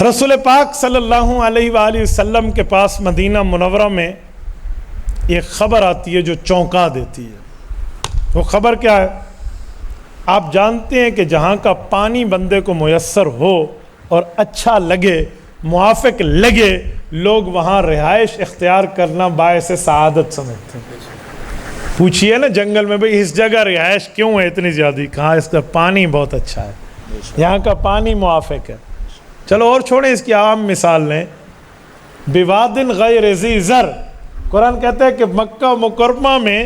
رسول پاک صلی اللہ علیہ وآلہ وسلم کے پاس مدینہ منورہ میں ایک خبر آتی ہے جو چونکا دیتی ہے۔ وہ خبر کیا ہے؟ آپ جانتے ہیں کہ جہاں کا پانی بندے کو میسر ہو اور اچھا لگے، موافق لگے، لوگ وہاں رہائش اختیار کرنا باعث سعادت سمجھتے ہیں۔ پوچھئے نا جنگل میں بھئی اس جگہ رہائش کیوں ہے اتنی زیادہ؟ کہاں اس کا پانی بہت اچھا ہے، یہاں کا پانی موافق ہے۔ چلو اور چھوڑیں، اس کی عام مثال لیں، بوادن غیر ذی زر، قرآن کہتا ہے کہ مکہ مکرمہ میں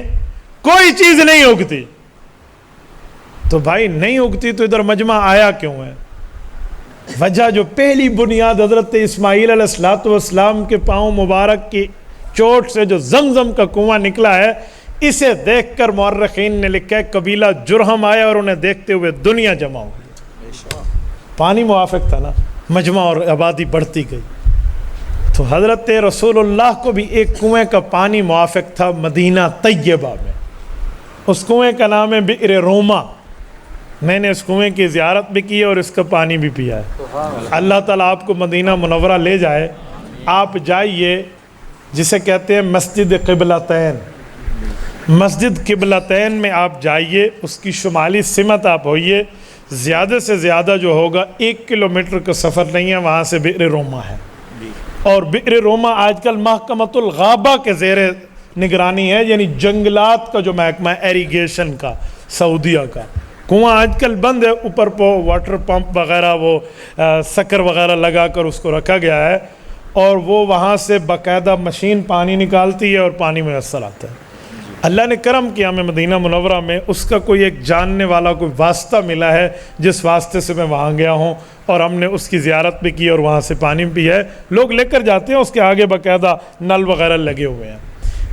کوئی چیز نہیں اگتی، تو بھائی نہیں اگتی تو ادھر مجمع آیا کیوں ہے؟ وجہ جو پہلی بنیاد حضرت اسماعیل علیہ السلام کے پاؤں مبارک کی چوٹ سے جو زمزم کا کنواں نکلا ہے، اسے دیکھ کر مورخین نے لکھا ہے قبیلہ جرہم آیا اور انہیں دیکھتے ہوئے دنیا جمع ہو گئی۔ پانی موافق تھا نا، مجمع اور آبادی بڑھتی گئی۔ تو حضرت رسول اللہ کو بھی ایک کنویں کا پانی موافق تھا مدینہ طیبہ میں، اس کنویں کا نام ہے بئر روما۔ میں نے اس کنویں کی زیارت بھی کی ہے اور اس کا پانی بھی پیا ہے۔ اللہ تعالیٰ آپ کو مدینہ منورہ لے جائے، آپ جائیے، جسے کہتے ہیں مسجد قبلتین، مسجد قبلتین میں آپ جائیے، اس کی شمالی سمت آپ ہوئیے، زیادہ سے زیادہ جو ہوگا 1 کلومیٹر کا سفر نہیں ہے، وہاں سے بئر روما ہے۔ اور بئر روما آج کل محکمۃ الغابہ کے زیر نگرانی ہے، یعنی جنگلات کا جو محکمہ ہے ایریگیشن کا، سعودیہ کا۔ کنواں آج کل بند ہے، اوپر پہ واٹر پمپ وغیرہ وہ سکر وغیرہ لگا کر اس کو رکھا گیا ہے، اور وہ وہاں سے باقاعدہ مشین پانی نکالتی ہے اور پانی میسر آتا ہے۔ اللہ نے کرم کیا، ہمیں مدینہ منورہ میں اس کا کوئی ایک جاننے والا کوئی واسطہ ملا ہے، جس واسطے سے میں وہاں گیا ہوں اور ہم نے اس کی زیارت بھی کی اور وہاں سے پانی بھی ہے۔ لوگ لے کر جاتے ہیں، اس کے آگے باقاعدہ نل وغیرہ لگے ہوئے ہیں۔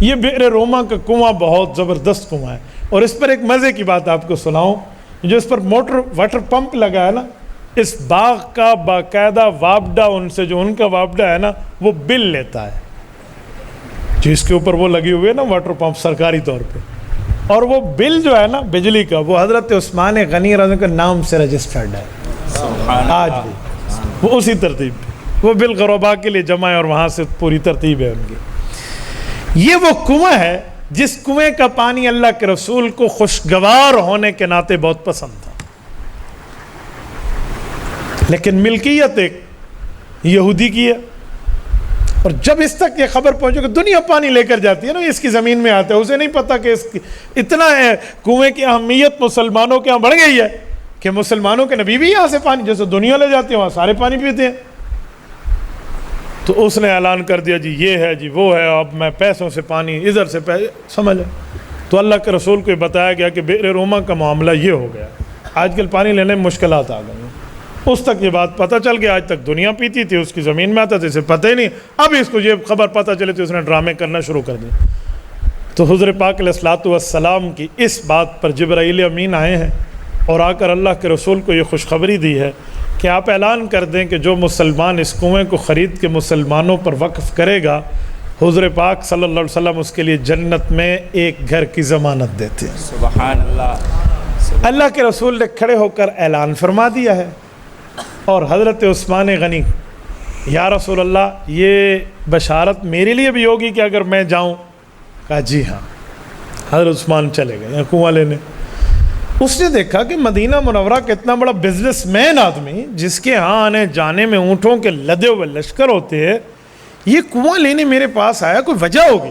یہ بئر روما کا کنواں بہت زبردست کنواں ہے، اور اس پر ایک مزے کی بات آپ کو سناؤں، جو اس پر موٹر واٹر پمپ لگا ہے نا، اس باغ کا باقاعدہ وابڈا ان سے، جو ان کا وابڈا ہے نا، وہ بل لیتا ہے، جو اس کے اوپر وہ لگی ہوئے نا واٹر پمپ سرکاری طور پہ، اور وہ بل جو ہے نا بجلی کا، وہ حضرت عثمان غنی رضی اللہ کے نام سے رجسٹرڈ ہے آج بھی، وہ اسی ترتیب پہ وہ بل غربا کے لیے جمع ہے، اور وہاں سے پوری ترتیب ہے ان کی۔ یہ وہ کنواں ہے جس کنویں کا پانی اللہ کے رسول کو خوشگوار ہونے کے ناطے بہت پسند تھا، لیکن ملکیت ایک یہودی کی ہے۔ اور جب اس تک یہ خبر پہنچے کہ دنیا پانی لے کر جاتی ہے نا، اس کی زمین میں آتا ہے، اسے نہیں پتا کہ اس کی اتنا ہے کنویں کی اہمیت مسلمانوں کے یہاں بڑھ گئی ہے کہ مسلمانوں کے نبی بھی یہاں سے پانی، جیسے دنیا لے جاتے ہیں وہاں سارے پانی پیتے ہیں۔ تو اس نے اعلان کر دیا جی یہ ہے جی وہ ہے، اب میں پیسوں سے پانی ادھر سے سمجھے۔ تو اللہ کے رسول کو یہ بتایا گیا کہ بئر روما کا معاملہ یہ ہو گیا، آج کل پانی لینے میں مشکلات آ گئی ہیں۔ اس تک یہ بات پتہ چل گیا، آج تک دنیا پیتی تھی، اس کی زمین میں آتا تھا، اسے پتہ ہی نہیں، اب اس کو یہ خبر پتہ چلے تو اس نے ڈرامے کرنا شروع کر دیا۔ تو حضور پاک علیہ الصلوۃ والسلام کی اس بات پر جبرائیل امین آئے ہیں اور آ کر اللہ کے رسول کو یہ خوشخبری دی ہے کہ آپ اعلان کر دیں کہ جو مسلمان اس کنویں کو خرید کے مسلمانوں پر وقف کرے گا، حضور پاک صلی اللہ علیہ وسلم اس کے لیے جنت میں ایک گھر کی ضمانت دیتے ہیں۔ سبحان اللہ۔ اللہ کے رسول نے کھڑے ہو کر اعلان فرما دیا ہے، اور حضرت عثمان غنی، یا رسول اللہ یہ بشارت میرے لیے بھی ہوگی کہ اگر میں جاؤں؟ کہا جی ہاں۔ حضرت عثمان چلے گئے یہاں کنواں لینے۔ اس نے دیکھا کہ مدینہ منورہ کا اتنا بڑا بزنس مین آدمی، جس کے ہاں آنے جانے میں اونٹوں کے لدے ہوئے لشکر ہوتے ہیں، یہ کنواں لینے میرے پاس آیا، کوئی وجہ ہوگی۔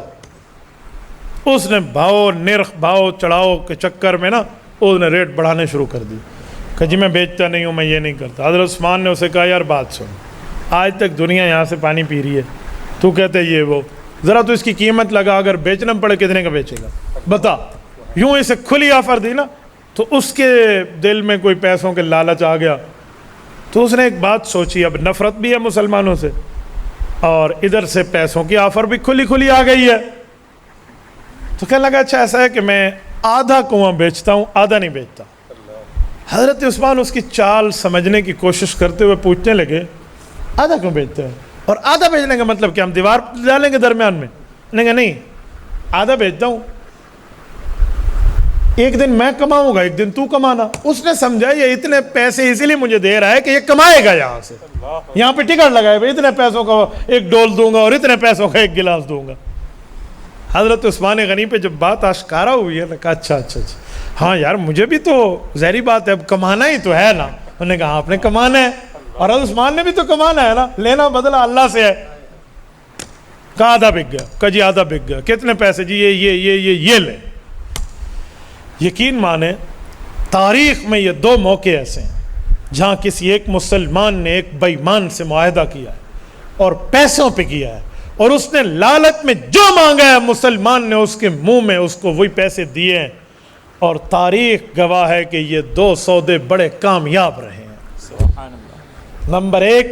اس نے بھاؤ نرخ بھاؤ چڑھاؤ کے چکر میں نا اس نے ریٹ بڑھانے شروع کر دی کہ جی میں بیچتا نہیں ہوں، میں یہ نہیں کرتا۔ حضرت عثمان نے اسے کہا یار بات سن، آج تک دنیا یہاں سے پانی پی رہی ہے، تو کہتے یہ وہ، ذرا تو اس کی قیمت لگا، اگر بیچنا پڑے کتنے کا بیچے گا بتا۔ یوں اسے کھلی آفر دی نا، تو اس کے دل میں کوئی پیسوں کے لالچ آ گیا، تو اس نے ایک بات سوچی، اب نفرت بھی ہے مسلمانوں سے، اور ادھر سے پیسوں کی آفر بھی کھلی کھلی آ گئی ہے، تو کہنے لگا اچھا ایسا ہے کہ میں آدھا کنواں بیچتا ہوں، آدھا نہیں بیچتا۔ حضرت عثمان اس کی چال سمجھنے کی کوشش کرتے ہوئے پوچھنے لگے آدھا کیوں بیچتے ہیں؟ اور آدھا بیچنے کا مطلب کہ ہم دیوار ڈالیں گے درمیان میں؟ انہوں نے کہا نہیں، آدھا بیچتا ہوں، ایک دن میں کماؤں گا، ایک دن تو کمانا۔ اس نے سمجھا یہ اتنے پیسے اسی لیے مجھے دے رہا ہے کہ یہ کمائے گا یہاں سے، یہاں پہ ٹکٹ لگائے بھائی اتنے پیسوں کا ایک ڈول دوں گا اور اتنے پیسوں کا ایک گلاس دوں گا۔ حضرت عثمان غنی پہ جب بات آشکارا ہوئی ہے تو کہا اچھا ہاں یار مجھے بھی تو ظاہری بات ہے اب کمانا ہی تو ہے نا۔ انہوں نے کہا آپ نے کمانا ہے اور حضرت عثمان نے بھی تو کمانا ہے نا، لینا بدلہ اللہ سے ہے۔ کہا آدھا بک گیا، کہا جی آدھا بک گیا، کتنے پیسے؟ جی یہ لے۔ یقین مانے تاریخ میں یہ دو موقع ایسے ہیں جہاں کسی ایک مسلمان نے ایک بے ایمان سے معاہدہ کیا ہے اور پیسوں پہ کیا ہے، اور اس نے لالچ میں جو مانگا ہے مسلمان نے اس کے منہ میں اس کو وہی پیسے دیے ہیں، اور تاریخ گواہ ہے کہ یہ دو سودے بڑے کامیاب رہے ہیں۔ سبحان اللہ۔ نمبر ایک،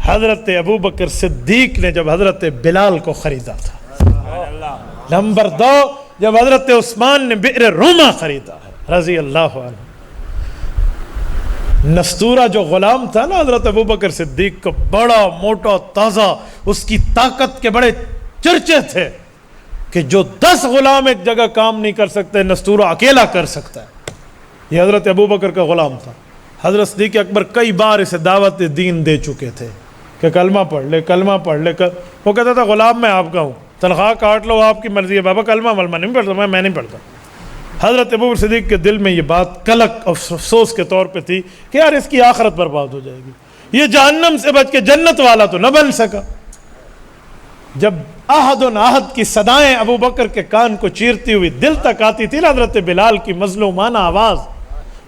حضرت ابوبکر صدیق نے جب حضرت بلال کو خریدا تھا۔ سبحان اللہ۔ نمبر دو، جب حضرت عثمان نے بئر روما خریدا ہے رضی اللہ عنہ۔ نستورہ جو غلام تھا نا حضرت ابوبکر صدیق کا، بڑا موٹا تازہ، اس کی طاقت کے بڑے چرچے تھے کہ جو 10 غلام ایک جگہ کام نہیں کر سکتے نستورہ اکیلا کر سکتا ہے۔ یہ حضرت ابوبکر کا غلام تھا۔ حضرت صدیق اکبر کئی بار اسے دعوت دین دے چکے تھے کہ کلمہ پڑھ لے، کلمہ پڑھ لے۔ وہ کہتا تھا غلام میں آپ کا ہوں، تنخواہ کاٹ لو آپ کی مرضی ہے، بابا کلمہ ملمہ نہیں پڑھتا، میں نہیں پڑھتا۔ حضرت ابوبکر صدیق کے دل میں یہ بات کلک اور افسوس کے طور پہ تھی کہ یار اس کی آخرت برباد ہو جائے گی، یہ جہنم سے بچ کے جنت والا تو نہ بن سکا۔ جب احد احد کی صدائیں ابوبکر کے کان کو چیرتی ہوئی دل تک آتی تھی نا حضرت بلال کی مظلومانہ آواز،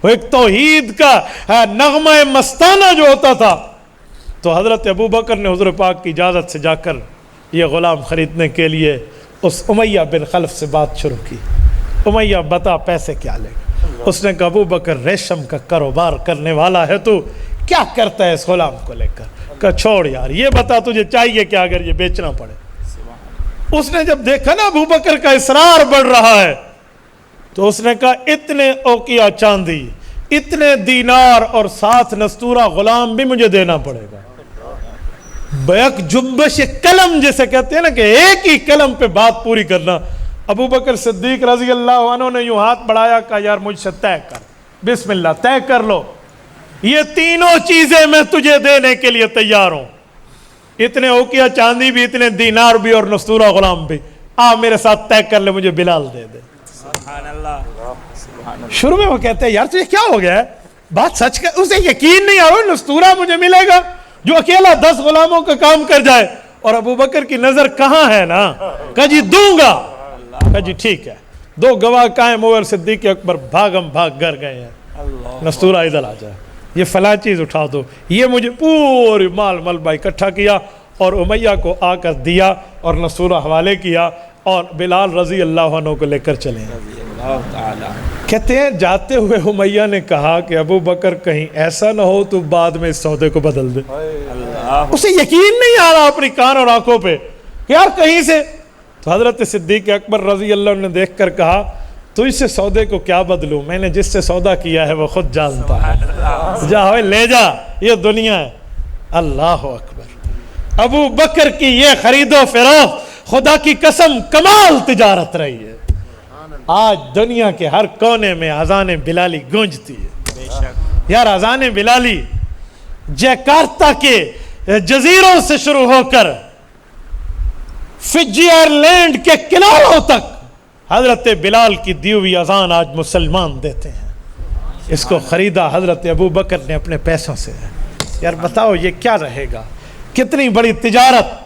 وہ ایک توحید کا نغمہ مستانہ جو ہوتا تھا، تو حضرت ابوبکر نے حضور پاک کی اجازت سے جا کر یہ غلام خریدنے کے لیے اس امیہ بن خلف سے بات شروع کی۔ امیہ بتا پیسے کیا لے گا؟ اس نے کہا ابوبکر ریشم کا کاروبار کرنے والا ہے، تو کیا کرتا ہے اس غلام کو لے کر؟ کہا چھوڑ یار، یہ بتا تجھے چاہیے کیا اگر یہ بیچنا پڑے؟ اس نے جب دیکھا نا ابوبکر کا اصرار بڑھ رہا ہے تو اس نے کہا اتنے اوقیہ چاندی، اتنے دینار اور 7 نستورہ غلام بھی مجھے دینا پڑے گا۔ بیک جنبش قلم جسے کہتے ہیں نا کہ ایک ہی قلم پہ بات پوری کرنا۔ ابوبکر صدیق رضی اللہ عنہ نے یوں ہاتھ بڑھایا، کہا یار مجھ سے طے کر، بسم اللہ طے کر لو، یہ تینوں چیزیں میں تجھے دینے کے لیے تیار ہوں، اتنے اوقیہ چاندی بھی، اتنے دینار بھی اور نستورہ غلام بھی، میرے ساتھ طے کر لے، مجھے بلال دے دے۔ سبحان اللہ۔ سبحان اللہ۔ شروع میں وہ کہتے ہیں یار تجھے کیا ہو گیا ہے، بات سچ کر، اسے یقین نہیں آ رہا نستورہ مجھے ملے گا جو اکیلا 10 غلاموں کا کام کر جائے، اور ابوبکر کی نظر کہاں ہے نا، کہا جی دوں گا، کہا جی ٹھیک ہے۔ 2 گواہ قائم ہوئے اور صدیق اکبر بھاگم بھاگ گھر گئے ہیں، نستورہ ادھر آ جائے، یہ فلاں چیز اٹھا دو، یہ مجھے پوری مال ملبہ اکٹھا کیا اور امیہ کو آ کر دیا اور نستورہ حوالے کیا، اور بلال رضی اللہ عنہ کو لے کر چلے ہیں۔ رضی اللہ تعالی۔ کہتے ہیں جاتے ہوئے امیہ نے کہا کہ ابوبکر کہیں ایسا نہ ہو تو بعد میں اس سودے کو بدل دے۔ اللہ۔ اسے یقین نہیں آ رہا اپنی کان اور آنکھوں پہ کہ یار کہیں سے، تو حضرت صدیق اکبر رضی اللہ عنہ نے دیکھ کر کہا تو اس سے سودے کو کیا بدلوں، میں نے جس سے سودا کیا ہے وہ خود جانتا ہے، جا ہوئے لے جا، یہ دنیا ہے۔ اللہ اکبر۔ ابو بکر کی یہ خرید و فروخت خدا کی قسم کمال تجارت رہی ہے۔ آج دنیا کے ہر کونے میں اذان بلالی گونجتی ہے۔ بے شک۔ یار اذان بلالی جیکارتا کے جزیروں سے شروع ہو کر فجی آئرلینڈ کے کناروں تک حضرت بلال کی دی ہوئی اذان آج مسلمان دیتے ہیں۔ اس کو خریدا حضرت ابو بکر نے اپنے پیسوں سے۔ یار بتاؤ یہ کیا رہے گا، کتنی بڑی تجارت۔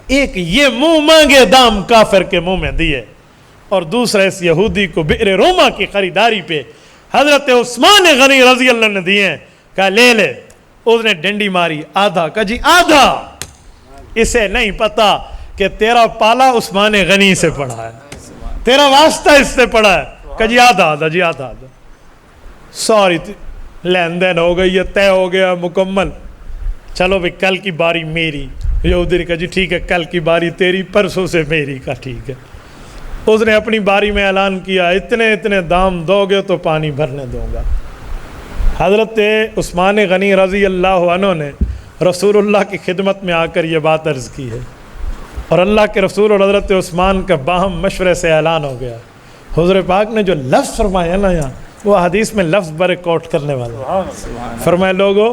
ایک یہ منہ مانگے دام کافر کے منہ میں دیے، اور دوسرا اس یہودی کو بئر روما کی خریداری پہ حضرت عثمان غنی رضی اللہ عنہ نے دیے ہیں۔ کہا لے لے، اس نے ڈنڈی ماری، آدھا، کہا جی آدھا۔ اسے نہیں پتا کہ تیرا پالا عثمان غنی سے پڑا ہے، تیرا واسطہ اس سے پڑا ہے۔ کہا جی آدھا آدھا، جی آدھا آدھا۔ سوری لین دین ہو گئی، یہ طے ہو گیا مکمل، چلو بھائی کل کی باری میری۔ یہودی نے کہا جی ٹھیک ہے کل کی باری تیری، پرسوں سے میری۔ کا ٹھیک ہے۔ اس نے اپنی باری میں اعلان کیا اتنے اتنے دام دو گے تو پانی بھرنے دوں گا۔ حضرت عثمان غنی رضی اللہ عنہ نے رسول اللہ کی خدمت میں آ کر یہ بات عرض کی ہے، اور اللہ کے رسول اور حضرت عثمان کا باہم مشورے سے اعلان ہو گیا۔ حضور پاک نے جو لفظ فرمایا نا یہاں، وہ حدیث میں لفظ بر کوٹ کرنے والا، فرمایا لوگو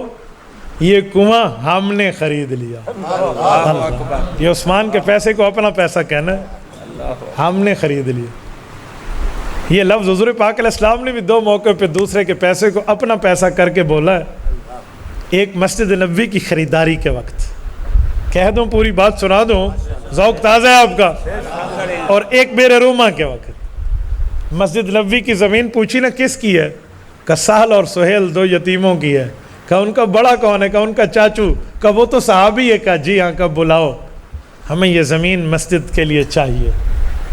یہ کنواں ہم نے خرید لیا۔ یہ عثمان کے پیسے کو اپنا پیسہ کہنا ہے، ہم نے خرید لیا۔ یہ لفظ حضور پاک علیہ السلام نے بھی 2 موقع پہ دوسرے کے پیسے کو اپنا پیسہ کر کے بولا ہے۔ ایک مسجد نبوی کی خریداری کے وقت، کہہ دوں پوری بات سنا دوں، ذوق تازہ ہے آپ کا، اور ایک بیر روما کے وقت مسجد نبوی کی زمین پوچھی نا کس کی ہے؟ کہ سہل اور سہیل 2 یتیموں کی ہے۔ کہ ان کا بڑا کون ہے؟ کہ ان کا چاچو۔ کہ وہ تو صحابی ہے۔ کہ جی ہاں۔ کہ بلاؤ، ہمیں یہ زمین مسجد کے لیے چاہیے۔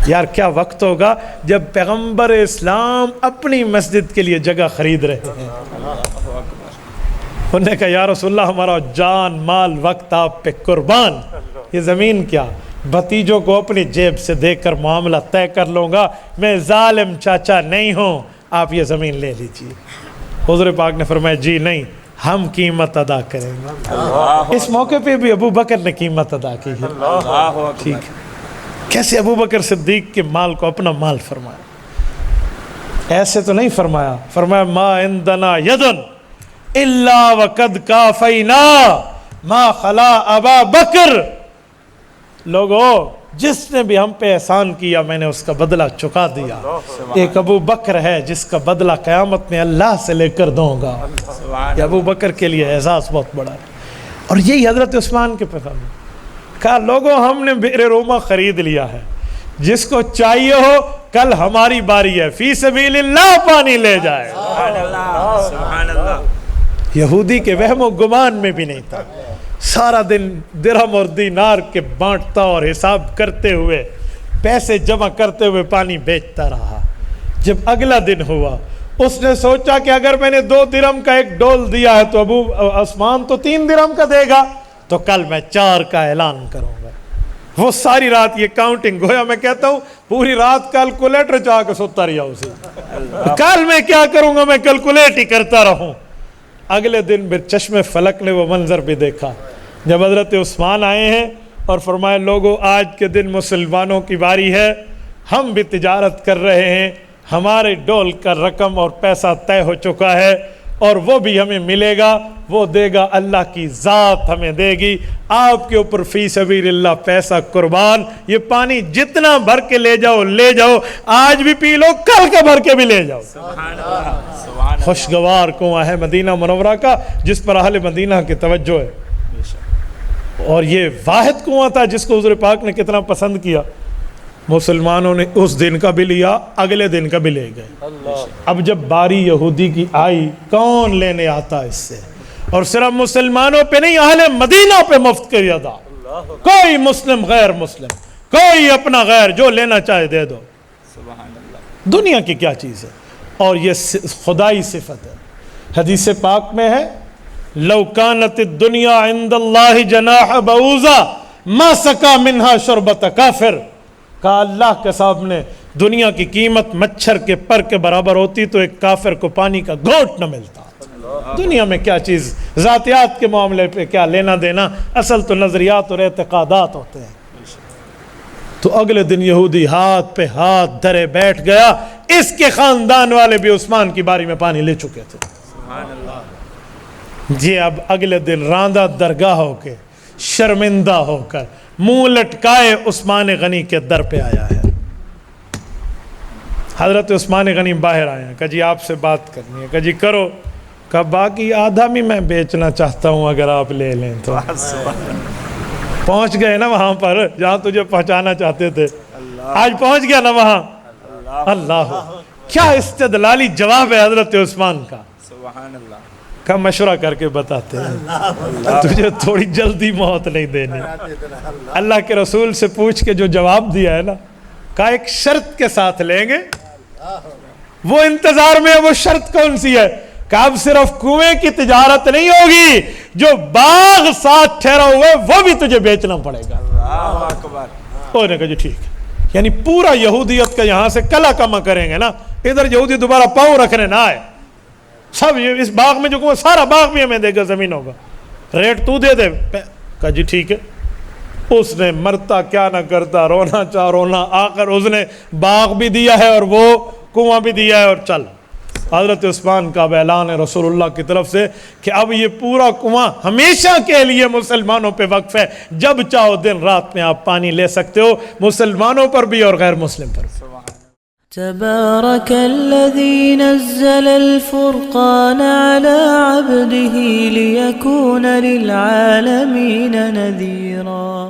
یار کیا وقت ہوگا جب پیغمبر اسلام اپنی مسجد کے لیے جگہ خرید رہے ہیں۔ انہوں نے کہا یا رسول اللہ ہمارا جان مال وقت آپ پہ قربان، یہ زمین کیا؟ بھتیجوں کو اپنی جیب سے دے کر معاملہ طے کر لوں گا، میں ظالم چاچا نہیں ہوں، آپ یہ زمین لے لیجیے۔ حضور پاک نے فرمایا جی نہیں، ہم قیمت ادا کریں گے۔ اس موقع پہ بھی ابو بکر نے قیمت ادا کی ہے۔ ٹھیک ہے، کیسے ابو بکر صدیق کے مال کو اپنا مال فرمایا؟ ایسے تو نہیں فرمایا، فرمایا ما عندنا یدن الا وقد کافینا ما خلا ابا بکر۔ لوگو جس نے بھی ہم پہ احسان کیا میں نے اس کا بدلہ چکا دیا۔ ایک ابو بکر ہے جس کا بدلہ قیامت میں اللہ سے لے کر دوں گا۔ یہ ابو بکر کے لیے اعزاز بہت بڑا ہے۔ اور یہی حضرت عثمان کے پیغام ہے، کہا لوگوں ہم نے بئر روما خرید لیا ہے، جس کو چاہیے ہو کل ہماری باری ہے، فی سبیل اللہ پانی لے جائے۔ سبحان اللہ۔ یہودی کے وہم و گمان میں بھی نہیں تھا، سارا دن درہم اور دینار کے بانٹتا اور حساب کرتے ہوئے، پیسے جمع کرتے ہوئے پانی بیچتا رہا۔ جب اگلا دن ہوا اس نے سوچا کہ اگر میں نے 2 درہم کا ایک ڈول دیا ہے تو ابو عثمان تو 3 درہم کا دے گا، تو کل میں 4 کا اعلان کروں گا۔ وہ ساری رات یہ کاؤنٹنگ، گویا میں کہتا ہوں پوری رات کیلکولیٹر چاہ کے سوتا رہا اسے، کل میں کیا کروں گا، میں کیلکولیٹ ہی کرتا رہوں۔ اگلے دن پھر چشم فلک نے وہ منظر بھی دیکھا جب حضرت عثمان آئے ہیں اور فرمایا لوگوں آج کے دن مسلمانوں کی باری ہے، ہم بھی تجارت کر رہے ہیں، ہمارے ڈول کا رقم اور پیسہ طے ہو چکا ہے، اور وہ بھی ہمیں ملے گا، وہ دے گا اللہ کی ذات ہمیں دے گی، آپ کے اوپر فی سبیل اللہ پیسہ قربان، یہ پانی جتنا بھر کے لے جاؤ لے جاؤ، آج بھی پی لو کل کا بھر کے بھی لے جاؤ۔ سبحان اللہ۔ سبحان اللہ۔ خوشگوار کنواں ہے مدینہ منورہ کا جس پر اہل مدینہ کی توجہ ہے، اور یہ واحد کنواں تھا جس کو حضور پاک نے کتنا پسند کیا۔ مسلمانوں نے اس دن کا بھی لیا، اگلے دن کا بھی لے گئے۔ اب جب باری یہودی کی آئی، کون لینے آتا اس سے؟ اور صرف مسلمانوں پہ نہیں، اہل مدینہ پہ مفت کیا تھا، کوئی مسلم غیر مسلم، کوئی اپنا غیر، جو لینا چاہے دے دو۔ سبحان اللہ۔ دنیا کی کیا چیز ہے؟ اور یہ خدائی صفت ہے۔ حدیث پاک میں ہے لو کانت الدنیا عند اللہ جناح بعوضہ ما سقا منہا شربت کافر۔ کہا اللہ کے سامنے دنیا کی قیمت مچھر کے پر کے برابر ہوتی تو ایک کافر کو پانی کا گھونٹ نہ ملتا۔ دنیا میں کیا چیز، ذاتیات کے معاملے پہ کیا لینا دینا، اصل تو نظریات اور اعتقادات ہوتے ہیں۔ تو اگلے دن یہودی ہاتھ پہ ہاتھ دھرے بیٹھ گیا، اس کے خاندان والے بھی عثمان کی باری میں پانی لے چکے تھے۔ سبحان اللہ۔ جی اب اگلے دن راندہ درگاہ ہو کے شرمندہ ہو کر منہ لٹکائے عثمان غنی کے در پہ آیا ہے۔ حضرت عثمان غنی باہر آئے ہیں، کہ جی آپ سے بات کرنی ہے۔ کہ جی کرو۔ کہ باقی آدھا بھی میں بیچنا چاہتا ہوں اگر آپ لے لیں تو۔ پہنچ گئے نا وہاں پر جہاں تجھے پہنچانا چاہتے تھے، آج پہنچ گیا نا وہاں۔ اللہ کیا استدلالی جواب ہے حضرت عثمان کا۔ سبحان اللہ۔ کا مشورہ کر کے بتاتے ہیں تجھے تھوڑی جلدی موت نہیں دینی۔ اللہ کے رسول سے پوچھ کے جو جواب دیا ہے نا، کہا ایک شرط کے ساتھ لیں گے۔ وہ انتظار میں وہ شرط کون سی ہے؟ کہ اب صرف کنویں کی تجارت نہیں ہوگی، جو باغ ساتھ ٹھہرا ہوئے وہ بھی تجھے بیچنا پڑے گا۔ اللہ اکبر۔ انہوں نے کہا جی ٹھیک ہے۔ یعنی پورا یہودیت کا یہاں سے کلا کما کریں گے نا، ادھر یہودی دوبارہ پاؤں رکھنے نہ آئے، سب یہ اس باغ میں جو کنواں، سارا باغ بھی ہمیں دے گا، زمین ہوگا، ریٹ تو دے دے۔ کہا جی ٹھیک ہے۔ اس نے مرتا کیا نہ کرتا، رونا چاہ رونا، آخر اس نے باغ بھی دیا ہے اور وہ کنواں بھی دیا ہے اور چل۔ حضرت عثمان کا اعلان ہے رسول اللہ کی طرف سے کہ اب یہ پورا کنواں ہمیشہ کے لیے مسلمانوں پہ وقف ہے، جب چاہو دن رات میں آپ پانی لے سکتے ہو، مسلمانوں پر بھی اور غیر مسلم پر بھی۔ تبارك الذي نزل الفرقان على عبده ليكون للعالمين نذيرا